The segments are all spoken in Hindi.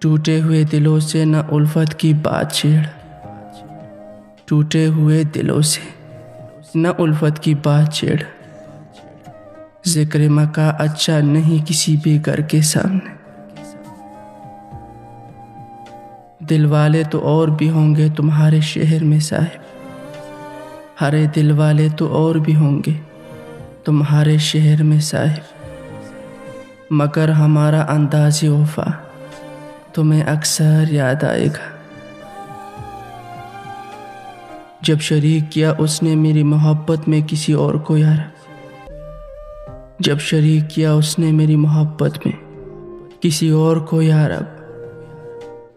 टूटे हुए दिलों से न उल्फत की बात छेड़, टूटे हुए दिलों से न उल्फत की बात छेड़। जिक्र मका अच्छा नहीं किसी भी घर के सामने। दिल वाले तो और भी होंगे तुम्हारे शहर में साहिब, हरे दिल वाले तो और भी होंगे तुम्हारे शहर में साहिब। मगर हमारा अंदाज़े वफा तुम्हें अक्सर याद आएगा। जब शरीक किया उसने मेरी मोहब्बत में किसी और को यार, जब शरीक किया उसने मेरी मोहब्बत में किसी और को यार,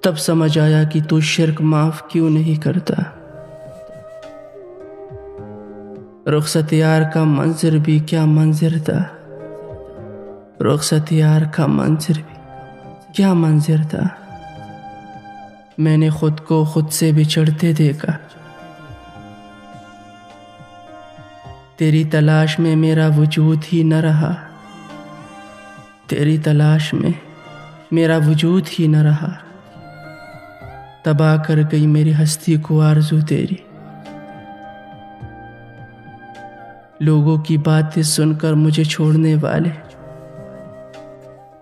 तब समझ आया कि तू शिर्क माफ क्यों नहीं करता। रुखसत यार का मंजर भी क्या मंजर था, रुखसत यार का मंजर भी क्या मंजर था। मैंने खुद को खुद से बिछड़ते देखा, तेरी तलाश में मेरा वजूद ही न रहा, तेरी तलाश में मेरा वजूद ही न रहा। तबाह कर गई मेरी हस्ती को आरज़ू तेरी। लोगों की बातें सुनकर मुझे छोड़ने वाले,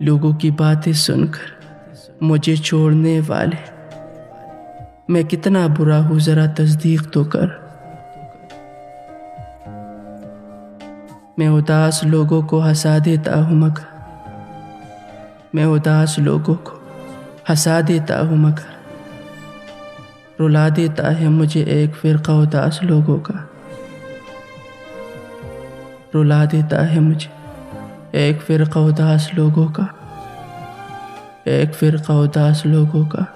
लोगों की बातें सुनकर मुझे छोड़ने वाले, मैं कितना बुरा हूँ जरा तस्दीक तो कर। मैं उदास लोगों को हंसा देता हूँ मगर, मैं उदास लोगों को हंसा देता हूँ मगर रुला देता है मुझे एक फिरका उदास लोगों का, रुला देता है मुझे एक फिरका उदास लोगों का, एक फिरका उदास लोगों का।